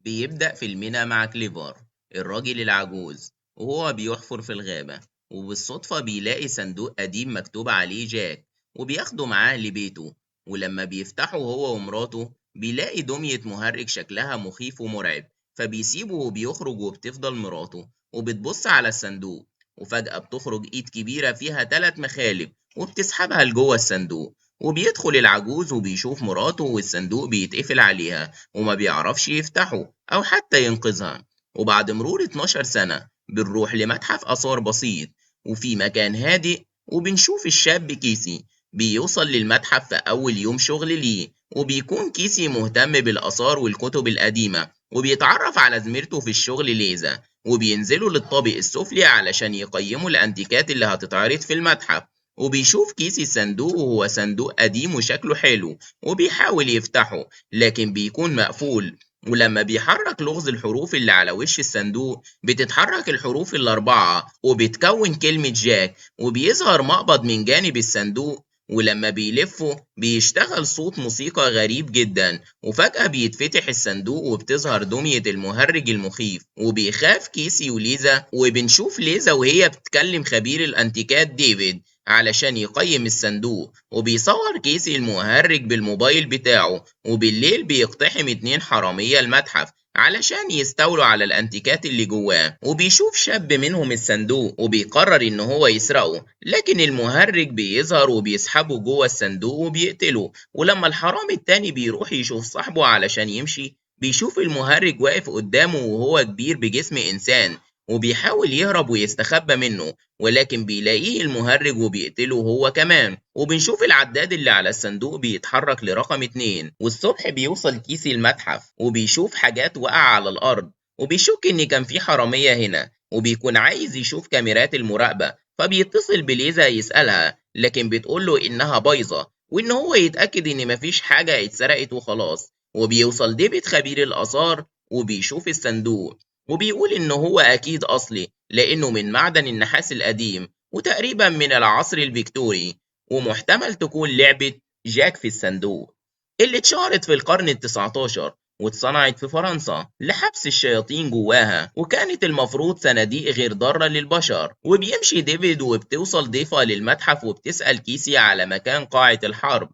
بيبدأ فيلمنا مع كليفر الراجل العجوز وهو بيحفر في الغابة، وبالصدفة بيلاقي صندوق قديم مكتوب عليه جاك، وبياخده معاه لبيته. ولما بيفتحه هو ومراته بيلاقي دمية مهرج شكلها مخيف ومرعب، فبيسيبه وبيخرج، وبتفضل مراته وبتبص على الصندوق. وفجأة بتخرج ايد كبيرة فيها 3 مخالب وبتسحبها لجوه الصندوق. وبيدخل العجوز وبيشوف مراته والصندوق بيتقفل عليها، وما بيعرفش يفتحه أو حتى ينقذها. وبعد مرور 12 سنة بنروح لمتحف آثار بسيط وفي مكان هادئ، وبنشوف الشاب كيسي بيوصل للمتحف في أول يوم شغل ليه. وبيكون كيسي مهتم بالآثار والكتب القديمة، وبيتعرف على زميلته في الشغل ليزا، وبينزلوا للطابق السفلي علشان يقيموا الأنتيكات اللي هتتعرض في المتحف. وبيشوف كيسي الصندوق، وهو صندوق قديم وشكله حلو، وبيحاول يفتحه لكن بيكون مقفول. ولما بيحرك لغز الحروف اللي على وش الصندوق بتتحرك الحروف ال4 وبتكون كلمة جاك، وبيظهر مقبض من جانب الصندوق. ولما بيلفه بيشتغل صوت موسيقى غريب جدا، وفجأة بيتفتح الصندوق وبتظهر دمية المهرج المخيف، وبيخاف كيسي وليزا. وبنشوف ليزا وهي بتكلم خبير الانتيكات ديفيد علشان يقيم الصندوق، وبيصور كيسي المهرج بالموبايل بتاعه. وبالليل بيقتحم 2 حرامية المتحف علشان يستولوا على الانتيكات اللي جواه، وبيشوف شاب منهم الصندوق وبيقرر ان هو يسرقه، لكن المهرج بيظهر وبيسحبه جوه الصندوق وبيقتله. ولما الحرامي التاني بيروح يشوف صاحبه علشان يمشي بيشوف المهرج واقف قدامه وهو كبير بجسم انسان، وبيحاول يهرب ويستخبى منه، ولكن بيلاقيه المهرج وبيقتله هو كمان. وبنشوف العداد اللي على الصندوق بيتحرك لرقم 2. والصبح بيوصل كيسي المتحف وبيشوف حاجات واقعة على الأرض، وبيشك إن كان في حرامية هنا، وبيكون عايز يشوف كاميرات المراقبة. فبيتصل بليزا يسألها، لكن بتقوله إنها بايظة وإن هو يتأكد إن مفيش حاجة اتسرقت وخلاص. وبيوصل ديفيد خبير الآثار وبيشوف الصندوق، وبيقول إن هو أكيد أصلي لأنه من معدن النحاس القديم وتقريبا من العصر الفيكتوري، ومحتمل تكون لعبة جاك في الصندوق اللي اتشهرت في القرن ال19 واتصنعت في فرنسا لحبس الشياطين جواها، وكانت المفروض صناديق غير ضارة للبشر. وبيمشي ديفيد وبتوصل ضيفة للمتحف وبتسأل كيسي على مكان قاعة الحرب،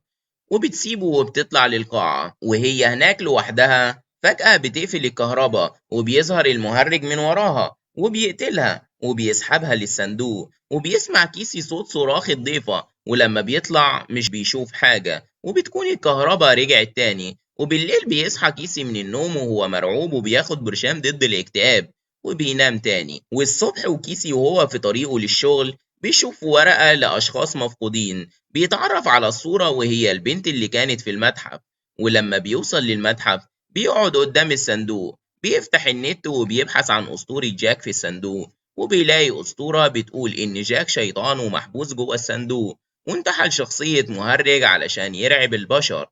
وبتسيبه وبتطلع للقاعة وهي هناك لوحدها. فجأة بتقفل الكهرباء وبيظهر المهرج من وراها وبيقتلها وبيسحبها للصندوق. وبيسمع كيسي صوت صراخ الضيفة، ولما بيطلع مش بيشوف حاجة وبتكون الكهرباء رجعت تاني. وبالليل بيصحى كيسي من النوم وهو مرعوب وبياخد برشام ضد الاكتئاب وبينام تاني. والصبح وكيسي وهو في طريقه للشغل بيشوف ورقة لأشخاص مفقودين، بيتعرف على الصورة وهي البنت اللي كانت في المتحف. ولما بيوصل للمتحف بيقعد قدام الصندوق، بيفتح النت وبيبحث عن أسطورة جاك في الصندوق، وبيلاقي أسطورة بتقول إن جاك شيطان ومحبوس جوه الصندوق، وانتحل شخصية مهرج علشان يرعب البشر.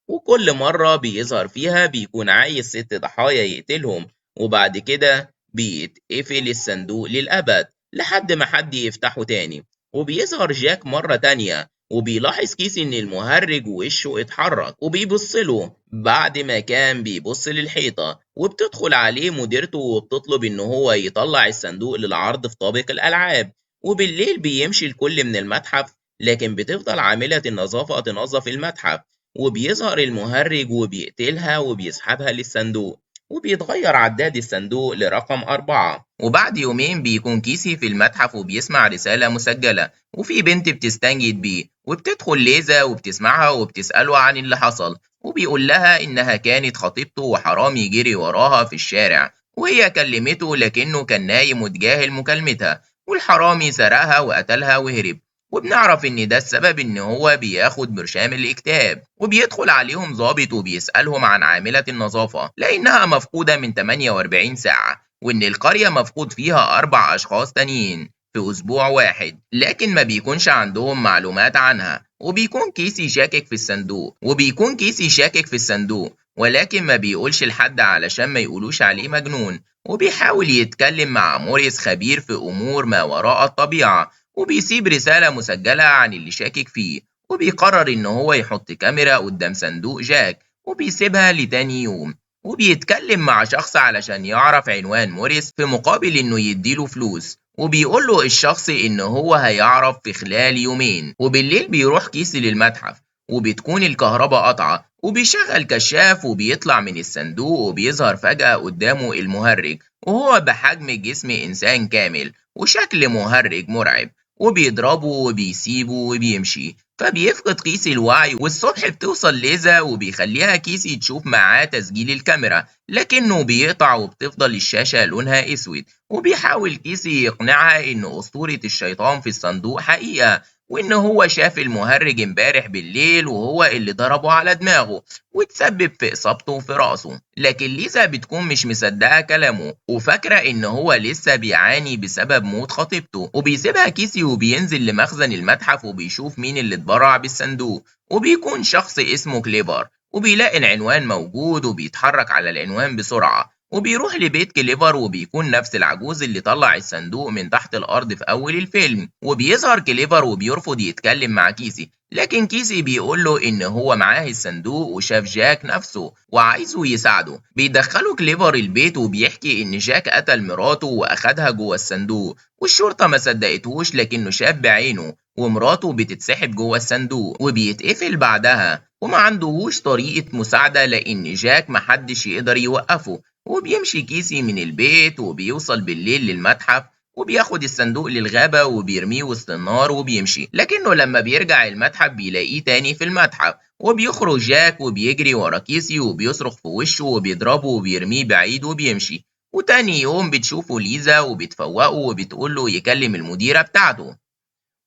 وكل مرة بيظهر فيها بيكون عايز 6 ضحايا يقتلهم، وبعد كده بيتقفل الصندوق للأبد لحد ما حد يفتحه تاني. وبيظهر جاك مرة تانية وبيلاحظ كيسي إن المهرج وشه اتحرك وبيبصله بعد ما كان بيبص للحيطة. وبتدخل عليه مديرته وبتطلب إن هو يطلع الصندوق للعرض في طابق الألعاب. وبالليل بيمشي الكل من المتحف، لكن بتفضل عاملة النظافة تنظف المتحف. وبيظهر المهرج وبيقتلها وبيسحبها للصندوق، وبيتغير عداد الصندوق لرقم 4. وبعد يومين بيكون كيسي في المتحف وبيسمع رسالة مسجلة، وفي بنت بتستنجد بيه، وبتدخل ليزا وبتسمعها وبتسأله عن اللي حصل. وبيقول لها إنها كانت خطيبته وحرامي جري وراها في الشارع، وهي كلمته لكنه كان نايم وتجاهل مكالمتها، والحرامي سرقها وقتلها وهرب. وبنعرف إن ده السبب إن هو بياخد برشام الاكتئاب. وبيدخل عليهم ضابط وبيسألهم عن عاملة النظافة لأنها مفقودة من 48 ساعة، وإن القرية مفقود فيها 4 أشخاص تانيين في أسبوع واحد، لكن ما بيكونش عندهم معلومات عنها. وبيكون كيسي شاكك في الصندوق ولكن ما بيقولش لحد علشان ما يقولوش عليه مجنون. وبيحاول يتكلم مع موريس خبير في أمور ما وراء الطبيعة، وبيسيب رسالة مسجلة عن اللي شاكك فيه. وبيقرر إن هو يحط كاميرا قدام صندوق جاك وبيسيبها لتاني يوم. وبيتكلم مع شخص علشان يعرف عنوان موريس في مقابل إنه يديله فلوس، وبيقول له الشخص إن هو هيعرف في خلال يومين. وبالليل بيروح كيسي للمتحف، وبتكون الكهرباء قطعة، وبيشغل كشاف وبيطلع من الصندوق، وبيظهر فجأة قدامه المهرج، وهو بحجم جسم إنسان كامل وشكل مهرج مرعب، وبيضربه وبيسيبه وبيمشي. فبيفقد كيسي الوعي، والصبح بتوصل ليزا وبيخليها كيسي تشوف معاه تسجيل الكاميرا، لكنه بيقطع وبتفضل الشاشة لونها اسود. وبيحاول كيسي يقنعها ان اسطورة الشيطان في الصندوق حقيقة، وان هو شاف المهرج امبارح بالليل وهو اللي ضربه على دماغه وتسبب في اصابته في راسه. لكن ليزا بتكون مش مصدقة كلامه، وفاكرة ان هو لسه بيعاني بسبب موت خطيبته. وبيسيبها كيسي وبينزل لمخزن المتحف، وبيشوف مين اللي اتبرع بالصندوق، وبيكون شخص اسمه كليفر. وبيلاقي العنوان موجود، وبيتحرك على العنوان بسرعة، وبيروح لبيت كليفر، وبيكون نفس العجوز اللي طلع الصندوق من تحت الأرض في أول الفيلم. وبيظهر كليفر وبيرفض يتكلم مع كيسي، لكن كيسي بيقول له إن هو معاه الصندوق وشاف جاك نفسه وعايزه يساعده. بيدخله كليفر البيت، وبيحكي إن جاك قتل مراته وأخدها جوه الصندوق، والشرطة ما صدقتهوش، لكنه شاف بعينه ومراته بتتسحب جوه الصندوق وبيتقفل بعدها، وما عندهوش طريقة مساعدة لأن جاك محدش يقدر يوقفه. وبيمشي كيسي من البيت، وبيوصل بالليل للمتحف، وبياخد الصندوق للغابة وبيرميه وسط النار وبيمشي. لكنه لما بيرجع المتحف بيلاقيه تاني في المتحف، وبيخرج جاك وبيجري ورا كيسي وبيصرخ في وشه وبيضربه وبيرميه بعيد وبيمشي. وتاني يوم بتشوفه ليزا وبتفوقه وبتقوله يكلم المديرة بتاعته،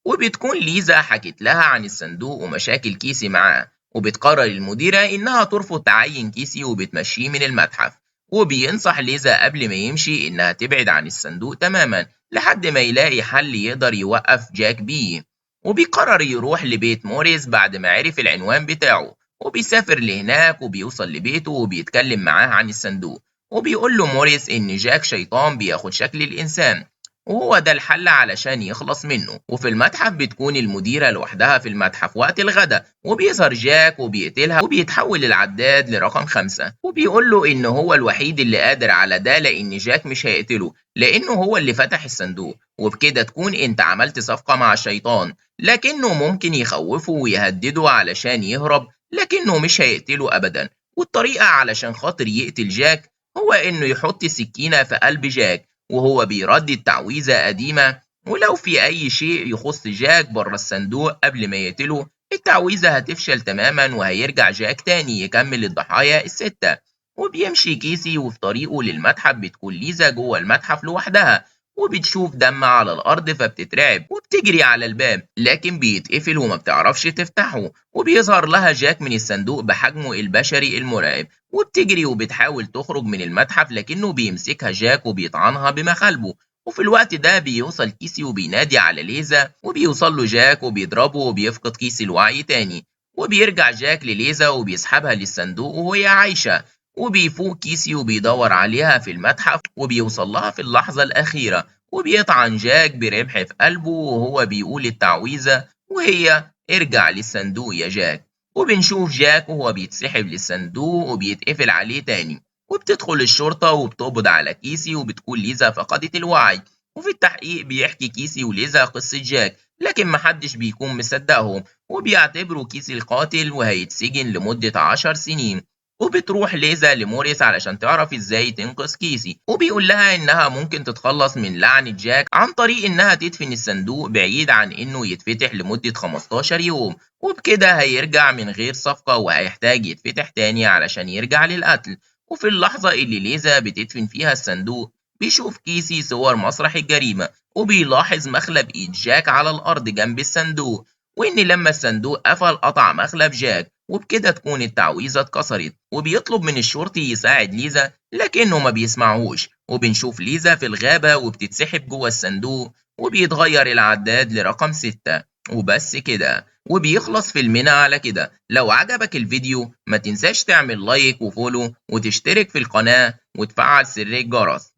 وبتكون ليزا حكت لها عن الصندوق ومشاكل كيسي معاه. وبتقرر المديرة إنها ترفض تعين كيسي وبتمشيه من المتحف. وبينصح ليزا قبل ما يمشي إنها تبعد عن الصندوق تماما لحد ما يلاقي حل يقدر يوقف جاك بيه. وبيقرر يروح لبيت موريس بعد ما عرف العنوان بتاعه، وبيسافر لهناك وبيوصل لبيته وبيتكلم معاه عن الصندوق. وبيقول له موريس إن جاك شيطان بياخد شكل الإنسان، وهو ده الحل علشان يخلص منه. وفي المتحف بتكون المديرة لوحدها في المتحف وقت الغداء، وبيظهر جاك وبيقتلها، وبيتحول العداد لرقم 5، وبيقول له إن هو الوحيد اللي قادر على ده، لأن جاك مش هيقتله لأنه هو اللي فتح الصندوق. وبكده تكون أنت عملت صفقة مع الشيطان، لكنه ممكن يخوفه ويهدده علشان يهرب، لكنه مش هيقتله أبدا. والطريقة علشان خاطر يقتل جاك هو إنه يحط سكينة في قلب جاك وهو بيردد تعويذة قديمة، ولو في أي شيء يخص جاك بره الصندوق قبل ما يقتله التعويذة هتفشل تماما، وهيرجع جاك تاني يكمل الضحايا الستة. وبيمشي كيسي، وفي طريقه للمتحف بتكون ليزا جوه المتحف لوحدها، وبتشوف دم على الأرض فبتترعب وبتجري على الباب، لكن بيتقفل وما بتعرفش تفتحه. وبيظهر لها جاك من الصندوق بحجمه البشري المرعب، وبتجري وبتحاول تخرج من المتحف، لكنه بيمسكها جاك وبيطعنها بمخالبه. وفي الوقت ده بيوصل كيسي وبينادي على ليزا، وبيوصل له جاك وبيضربه وبيفقد كيسي الوعي تاني. وبيرجع جاك لليزا وبيسحبها للصندوق وهي عايشة. وبيفوق كيسي وبيدور عليها في المتحف، وبيوصل لها في اللحظة الأخيرة، وبيطعن جاك برمح في قلبه وهو بيقول التعويذة، وهي ارجع للصندوق يا جاك. وبنشوف جاك وهو بيتسحب للصندوق وبيتقفل عليه تاني. وبتدخل الشرطة وبتقبض على كيسي، وبتكون ليزا فقدت الوعي. وفي التحقيق بيحكي كيسي وليزا قصة جاك، لكن محدش بيكون مصدقهم، وبيعتبروا كيسي القاتل وهيتسجن لمدة 10 سنين. وبتروح ليزا لموريس علشان تعرف ازاي تنقذ كيسي، وبيقول لها انها ممكن تتخلص من لعنة جاك عن طريق انها تدفن الصندوق بعيد عن انه يتفتح لمدة 15 يوم، وبكده هيرجع من غير صفقة وهيحتاج يتفتح تاني علشان يرجع للقتل. وفي اللحظة اللي ليزا بتدفن فيها الصندوق بيشوف كيسي صور مسرح الجريمة، وبيلاحظ مخلب ايد جاك على الارض جنب الصندوق، وان لما الصندوق قفل قطع مخلب جاك، وبكده تكون التعويذة اتكسرت. وبيطلب من الشرطي يساعد ليزا لكنه ما بيسمعهوش. وبنشوف ليزا في الغابة وبتتسحب جوه الصندوق، وبيتغير العداد لرقم 6. وبس كده وبيخلص فيلمنا على كده. لو عجبك الفيديو ما تنساش تعمل لايك وفولو وتشترك في القناة وتفعل زر الجرس.